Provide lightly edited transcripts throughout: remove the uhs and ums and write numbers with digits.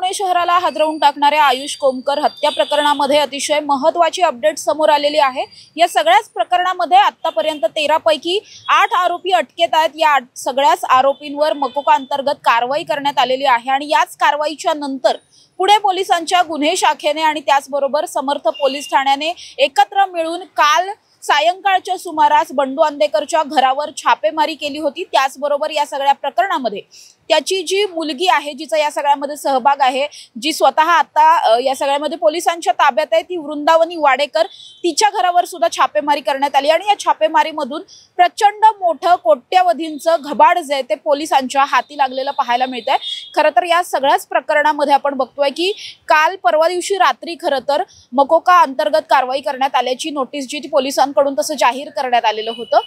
पुणे शहराला हादरवून टाकणाऱ्या आयुष कोमकर हत्या प्रकरणामध्ये अतिशय महत्त्वाची अपडेट समोर आलेली आहे। या सगळ्याच प्रकरणामध्ये आतापर्यंत 13 पैकी 8 आरोपी अटकेत आहेत। या सगळ्याच आरोपींवर मकोका अंतर्गत कारवाई करण्यात आलेली आहे आणि याच कारवाईच्या नंतर पुणे पोलिसांच्या गुन्हे शाखेने आणि त्याचबरोबर समर्थ पोलीस ठाण्याने एकत्र मिळून काल सायंकाळच्या सुमारास बंडू अंदेकरच्या घरावर छापेमारी केली होती। त्याचबरोबर या सगळ्या प्रकरणामध्ये त्याची जी मुलगी आहे, जिचा या सगळ्यामध्ये सहभाग आहे, जी स्वतः आता या सगळ्यामध्ये पोलिसांच्या ताब्यात आहे, ती वृंदावनी वाडेकर, तिच्या घरावर सुद्धा छापेमारी करण्यात आली आणि या छापेमारीमधून प्रचंड मोठं कोट्यवधींचं घबाड जे ते पोलिसांच्या हाती लागलेलं पाहायला मिळतंय। खरं तर या सगळ्याच प्रकरणामध्ये आपण बघतोय की काल परवा दिवशी रात्री खरं तर मकोका अंतर्गत कारवाई करण्यात आल्याची नोटीस जी ती पोलिसांकडून तसं जाहीर करण्यात आलेलं होतं।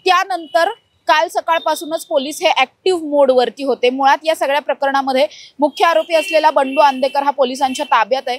त्यानंतर काल सकाळपासूनच पोलीस हे ऍक्टिव्ह मोडवरती होते। मुळात या सगळ्या प्रकरणामध्ये मुख्य आरोपी असलेला बंडू अंदेकर हा पोलिसांच्या ताब्यात आहे।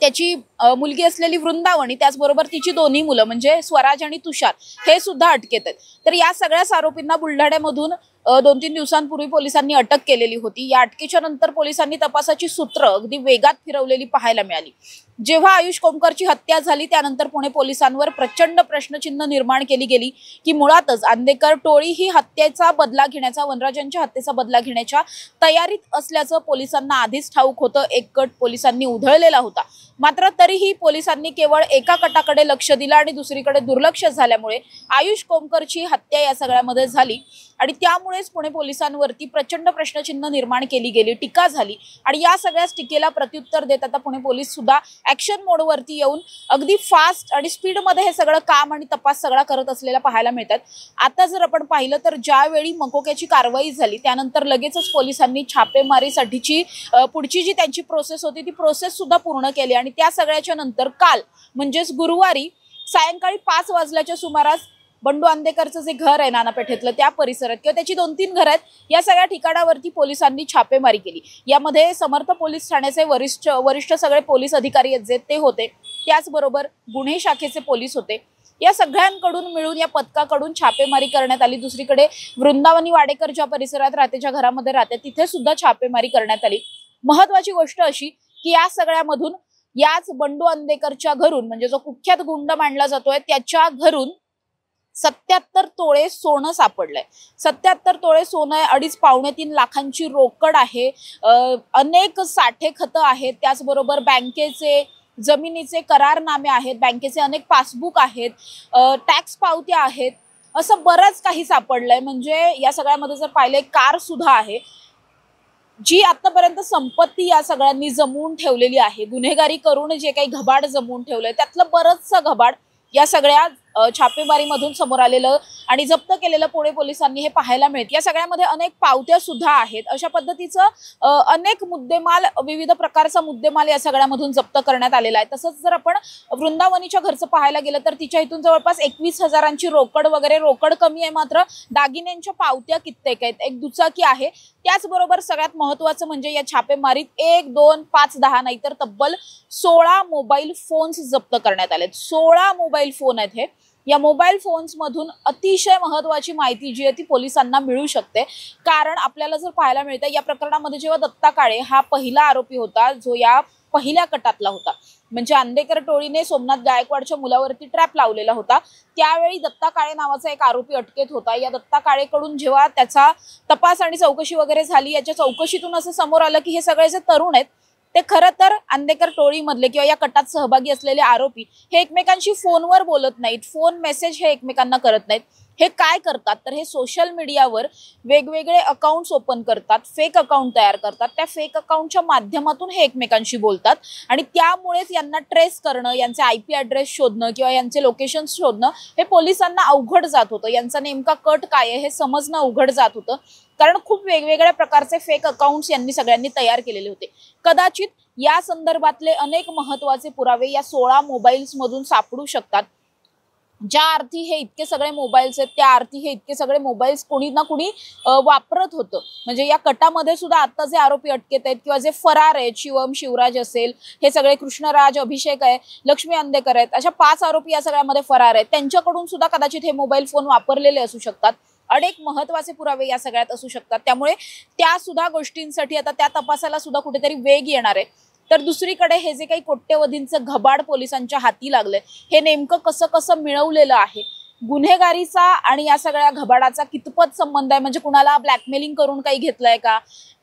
त्याची मुलगी असलेली वृंदावनी, त्याचबरोबर तिची दोन्ही मुलं म्हणजे स्वराज आणि तुषार हे सुद्धा अटकेत आहेत। तर या सगळ्याच आरोपींना बुलढाण्यामधून 2-3 दिवसांपूर्वी पोलिसांनी अटक केलेली होती। या अटकेच्या नंतर पोलिसांनी तपासाची सूत्र अगदी वेगात फिरवलेली पाहायला मिळाली। जेव्हा आयुष कोमकरची हत्या झाली त्यानंतर पुणे पोलिसांवर प्रचंड प्रश्नचिन्ह निर्माण केली गेली की मुळातच अंदेकर टोळी ही हत्येचा बदला घेण्याचा, वनराजांच्या हत्येचा बदला घेण्याच्या तयारीत असल्याचं पोलिसांना आधीच ठाऊक होतं। एक कट पोलिसांनी उधळलेला होता, मात्र तरीही पोलिसांनी केवळ एका कटाकडे लक्ष दिलं आणि दुसरीकडे दुर्लक्ष झाल्यामुळे आयुष कोमकरची हत्या या सगळ्यामध्ये झाली आणि त्यामुळेच पुणे पोलिसांवरती प्रचंड प्रश्नचिन्ह निर्माण केली गेली, टीका झाली आणि या सगळ्याच टीकेला प्रत्युत्तर देत आता पुणे पोलीस सुद्धा ऍक्शन मोडवरती येऊन अगदी फास्ट आणि स्पीडमध्ये हे सगळं काम आणि तपास सगळा करत असलेला पाहायला मिळतात। आता जर आपण पाहिलं तर ज्यावेळी मकोक्याची कारवाई झाली त्यानंतर लगेचच पोलिसांनी छापेमारीसाठीची पुढची जी त्यांची प्रोसेस होती ती प्रोसेस सुद्धा पूर्ण केली आणि त्या सगळ्याच्या नंतर काल म्हणजेच गुरुवारी सायंकाळी 5 वाजल्याच्या सुमारास बंडू अंदेकरचं जे घर आहे नाना पेठेतलं त्या परिसरात किंवा त्याची 2-3 घर आहेत या सगळ्या ठिकाणावरती पोलिसांनी छापेमारी केली। यामध्ये समर्थ पोलीस ठाण्याचे वरिष्ठ सगळे पोलीस अधिकारी आहेत जे ते होते, त्याचबरोबर गुन्हे शाखेचे पोलीस होते। या सगळ्यांकडून मिळून या पथकाकडून छापेमारी करण्यात आली। दुसरीकडे वृंदावनी वाडेकर ज्या परिसरात राहते, ज्या घरामध्ये राहते, तिथे सुद्धा छापेमारी करण्यात आली। महत्वाची गोष्ट अशी की या सगळ्यामधून याच बंडू अंदेकरच्या घरून म्हणजे जो कुख्यात गुंड मानला जातोय त्याच्या घरून 77 तोळे सोनं सापडलंय। 77 तोळे सोनं आहे, 2.5-3 लाखांची रोकड आहे, अनेक साठे खतं आहेत, त्याचबरोबर बँकेचे जमिनीचे करारनामे आहेत, बँकेचे अनेक पासबुक आहेत, टॅक्स पावत्या आहेत, असं बरंच काही सापडलंय। म्हणजे या सगळ्यामध्ये जर पाहिलं कार सुद्धा आहे जी आतापर्यंत संपत्ती या सगळ्यांनी जमवून ठेवलेली आहे। गुन्हेगारी करून जे काही घबाड जमवून ठेवलंय त्यातलं बरंचसं घबाड या सगळ्या छापेमारीमधून समोर आलेलं आणि जप्त केलेलं पुणे पोलिसांनी हे पाहायला मिळते। या सगळ्यामध्ये अनेक पावत्या सुद्धा आहेत। अशा पद्धतीचं अनेक मुद्देमाल, विविध प्रकारचा मुद्देमाल या सगळ्यामधून जप्त करण्यात आलेला आहे। तसंच जर आपण वृंदावनीच्या घरचं पाहायला गेलं तर तिच्या इथून जवळपास 21,000ची रोकड वगैरे, रोकड कमी आहे मात्र दागिन्यांच्या पावत्या कित्येक आहेत, एक दुचाकी आहे। त्याचबरोबर सगळ्यात महत्त्वाचं म्हणजे या छापेमारीत 1, 2, 5, 10 नाही तर तब्बल 16 मोबाईल फोन्स जप्त करण्यात आलेत। 16 मोबाईल फोन आहेत हे। या मोबाईल फोन्स मधून अतिशय महत्त्वाची माहिती जी आहे ती पोलिसांना मिळू शकते। कारण आपल्याला जर पाहायला मिळतं या प्रकरणामध्ये जेव्हा दत्ता काळे हा पहिला आरोपी होता जो या पहिल्या कटातला होता, म्हणजे अंदेकर टोळीने सोमनाथ गायकवाडच्या मुलावरती ट्रॅप लावलेला होता, त्यावेळी दत्ता काळे नावाचा एक आरोपी अटकेत होता। या दत्ता काळेकडून जेव्हा त्याचा तपास आणि चौकशी वगैरे झाली, याच्या चौकशीतून असं समोर आलं की हे सगळे जे तरुण आहेत ते खरं तर अंदेकर टोळीमधले किंवा या कटात सहभागी असलेले आरोपी हे एकमेकांशी फोनवर बोलत नाहीत, फोन मेसेज हे एकमेकांना करत नाहीत। हे काय करतात तर हे सोशल मीडियावर वेगवेगळे अकाउंट्स ओपन करतात, फेक अकाउंट तयार करतात, त्या फेक अकाउंटच्या माध्यमातून हे एकमेकांशी बोलतात आणि त्यामुळेच यांना ट्रेस करणं, यांचे IP ॲड्रेस शोधणं किंवा यांचे लोकेशन शोधणं हे पोलिसांना अवघड जात होतं। यांचा नेमका कट काय आहे हे समजणं अवघड जात होतं, कारण खूप वेगवेगळ्या प्रकारचे फेक अकाउंट्स यांनी सगळ्यांनी तयार केलेले होते। कदाचित या संदर्भातले अनेक महत्त्वाचे पुरावे या 16 मोबाईल्स मधून सापडू शकतात। ज्या अर्थी हे इतके सगळे मोबाईल्स आहेत त्या अर्थी हे इतके सगळे मोबाईल्स कोणी ना कोणी वापरत होतं। म्हणजे या कटामध्ये सुद्धा आता जे आरोपी अटकेत आहेत किंवा जे फरार आहेत, शिवम, शिवराज असेल, हे सगळे कृष्णराज, अभिषेक आहे, लक्ष्मी अंदेकर आहेत, अशा 5 आरोपी या सगळ्यामध्ये फरार आहेत। त्यांच्याकडून सुद्धा कदाचित हे मोबाईल फोन वापरलेले असू शकतात। अनेक महत्त्वाचे पुरावे या सगळ्यात असू शकतात। त्यामुळे त्या सुद्धा गोष्टींसाठी आता त्या तपासाला सुद्धा कुठेतरी वेग येणार आहे। तर दुसरीकडे हे जे काही कोट्यवधींचं घबाड पोलिसांच्या हाती लागलंय हे नेमकं कसं कसं मिळवलेलं आहे, गुन्हेगारीचा आणि या सगळ्या घबाडाचा कितपत संबंध आहे, म्हणजे कुणाला ब्लॅकमेलिंग करून काही घेतलंय का,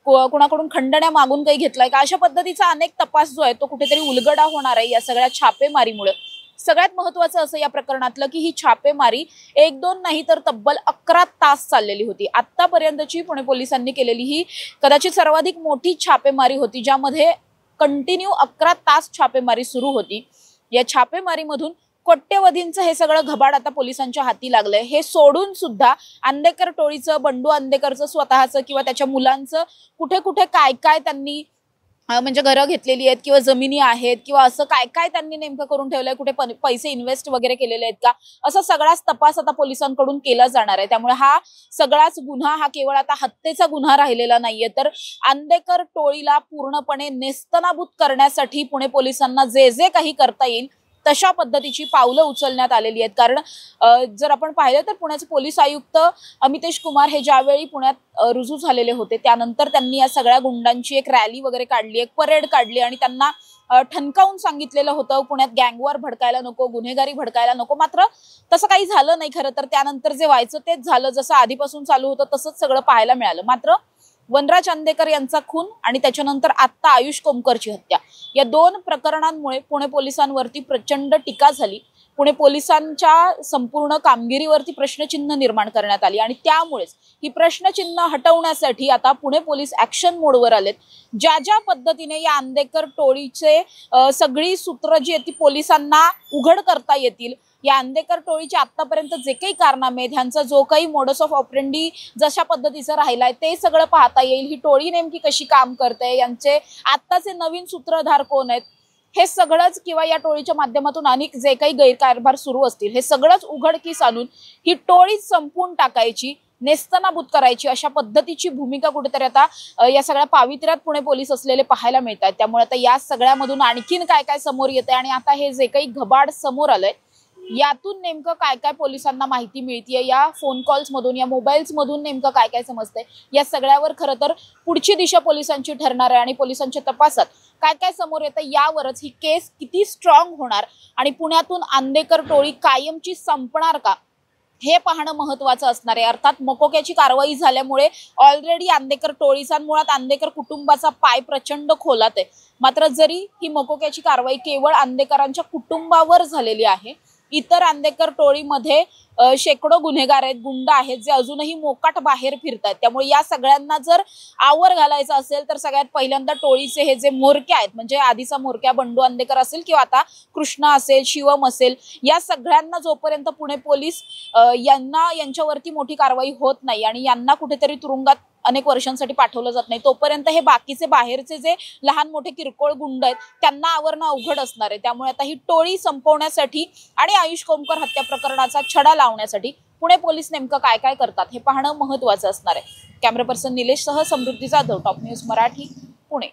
कुणाकडून खंडण्या मागून काही घेतलाय का, अशा पद्धतीचा अनेक तपास जो आहे तो कुठेतरी उलगडा होणार आहे या सगळ्या छापेमारीमुळे। सगळ्यात महत्त्वाचं असं या प्रकरणातलं की ही छापेमारी 1-2 नाही तर तब्बल 11 तास चाललेली होती। आतापर्यंतची पुणे पोलिसांनी केलेली ही कदाचित सर्वाधिक मोठी छापेमारी होती, ज्यामध्ये कंटिन्यू 11 तास छापेमारी सुरू होती। या छापेमारीमधून कोट्यवधींचं हे सगळं घबाड आता पोलिसांच्या हाती लागलंय। हे सोडून सुद्धा अंधेकर टोळीचं, बंडू अंधेकरचं स्वतःचं किंवा त्याच्या मुलांचं कुठे कुठे काय काय त्यांनी म्हणजे घरं घेतलेली आहेत किंवा जमिनी आहेत किंवा असं काय काय त्यांनी नेमकं करून ठेवलंय, कुठे पैसे इन्व्हेस्ट वगैरे केलेले आहेत का, असा सगळाच तपास आता पोलिसांकडून केला जाणार आहे। त्यामुळे हा सगळाच गुन्हा हा केवळ आता हत्येचा गुन्हा राहिलेला नाहीये, तर अंधेकर टोळीला पूर्णपणे नेस्तनाबूत करण्यासाठी पुणे पोलिसांना जे जे काही करता येईल तशा पद्धतीची पावलं उचलण्यात आलेली आहेत। कारण जर आपण पाहिलं तर पुण्याचे पोलीस आयुक्त अमितेश कुमार हे ज्यावेळी पुण्यात रुजू झालेले होते त्यानंतर त्यांनी या सगळ्या गुंडांची एक रॅली वगैरे काढली, एक परेड काढली आणि त्यांना ठणकावून सांगितलेलं होतं पुण्यात गँगवॉर भडकायला नको, गुन्हेगारी भडकायला नको। मात्र तसं काही झालं नाही खरं तर। त्यानंतर जे व्हायचं तेच झालं, जसं आधीपासून चालू होतं तसंच सगळं पाहायला मिळालं। मात्र वनराज अंधेकर यांचा खून आणि त्याच्यानंतर आता आयुष कोमकरची हत्या, या 2 प्रकरणांमुळे पुणे पोलिसांवरती प्रचंड टीका झाली। पुणे पोलिसांच्या संपूर्ण कामगिरीवरती प्रश्नचिन्ह निर्माण करण्यात आली आणि त्यामुळेच ही प्रश्नचिन्ह हटवण्यासाठी आता पुणे पोलीस ऍक्शन मोडवर आलेत। ज्या ज्या पद्धतीने या अंधेकर टोळीचे सगळी सूत्र जी आहेत ती पोलिसांना उघड करता येतील, या अंधेकर टोळीचे आतापर्यंत जे काही कारनामे आहेत, ह्यांचा जो काही मोडस ऑफ ऑपरेंडी जशा पद्धतीचं राहिलाय ते सगळं पाहता येईल। ही टोळी नेमकी कशी काम करते, यांचे आत्ताचे नवीन सूत्रधार कोण आहेत, हे सगळंच किंवा या टोळीच्या माध्यमातून अनेक जे काही गैरकारभार सुरू असतील हे सगळंच उघडकीस आणून ही टोळी संपवून टाकायची, नेस्तनाबूत करायची, अशा पद्धतीची भूमिका कुठेतरी आता या सगळ्या पावित्र्यात पुणे पोलीस असलेले पाहायला मिळतात। त्यामुळे आता या सगळ्यामधून आणखीन काय काय समोर येते आणि आता हे जे काही घबाड समोर आलंय यातून नेमकं काय काय पोलिसांना माहिती मिळतीये, या फोन कॉल्स मधून, या मोबाईल्स मधून नेमकं काय काय समजतंय, या सगळ्यावर खरं तर पुढची दिशा पोलिसांची ठरणार आहे आणि पोलिसांच्या तपासात काय काय समोर येतं यावरच ही केस किती स्ट्रॉंग होणार आणि पुण्यातून अंधेकर टोळी कायमची संपणार का हे पाहणं महत्त्वाचं असणार आहे। अर्थात मकोक्याची कारवाई झाल्यामुळे ऑलरेडी अंधेकर टोळीचा, मुळात अंधेकर कुटुंबाचा पाय प्रचंड खोलात आहे। मात्र जरी ही मकोक्याची कारवाई केवळ अंधेकरांच्या कुटुंबावर झालेली आहे, इतर अंधेकर टोळीमध्ये शेकडो गुन्हेगार आहेत, गुंड आहेत जे अजूनही मोकाट बाहेर फिरतात। त्यामुळे या सगळ्यांना जर आवर घालायचा असेल तर सगळ्यात पहिल्यांदा टोळीचे हे जे म्होरक्या आहेत, म्हणजे आधीचा म्होरक्या बंडू अंधेकर असेल किंवा आता कृष्णा असेल, शिवम असेल, या सगळ्यांना जोपर्यंत पुणे पोलीस यांच्यावरती मोठी कारवाई होत नाही आणि यांना कुठेतरी तुरुंगात अनेक वर्षांसाठी पाठवलं जात नाही तोपर्यंत हे बाकीचे बाहेरचे जे लहान मोठे किरकोळ गुंड आहेत त्यांना आवरणं अवघड असणार आहे। त्यामुळे आता ही टोळी संपवण्यासाठी आणि आयुष कोमकर हत्या प्रकरणाचा छडा लावण्यासाठी पुणे पोलीस नेमकं काय काय करतात हे पाहणं महत्त्वाचं असणार आहे। कॅमेरा पर्सन निलेश सह समृद्धी जाधव, टॉप न्यूज मराठी, पुणे।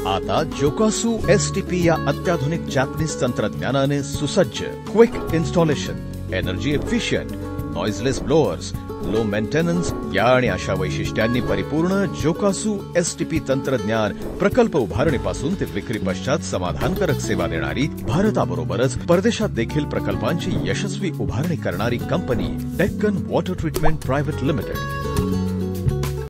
आता जोकासू STP या अत्याधुनिक जॅपनीज तंत्रज्ञानाने सुसज्ज, quick installation, energy efficient, noiseless blowers, low maintenance या आणि अशा वैशिष्ट्यांनी परिपूर्ण जोकासू STP तंत्रज्ञान प्रकल्प उभारणीपासून ते विक्री पश्चात समाधानकारक सेवा देणारी, भारताबरोबरच परदेशात देखील प्रकल्पांची यशस्वी उभारणी करणारी company Deccan water treatment private limited.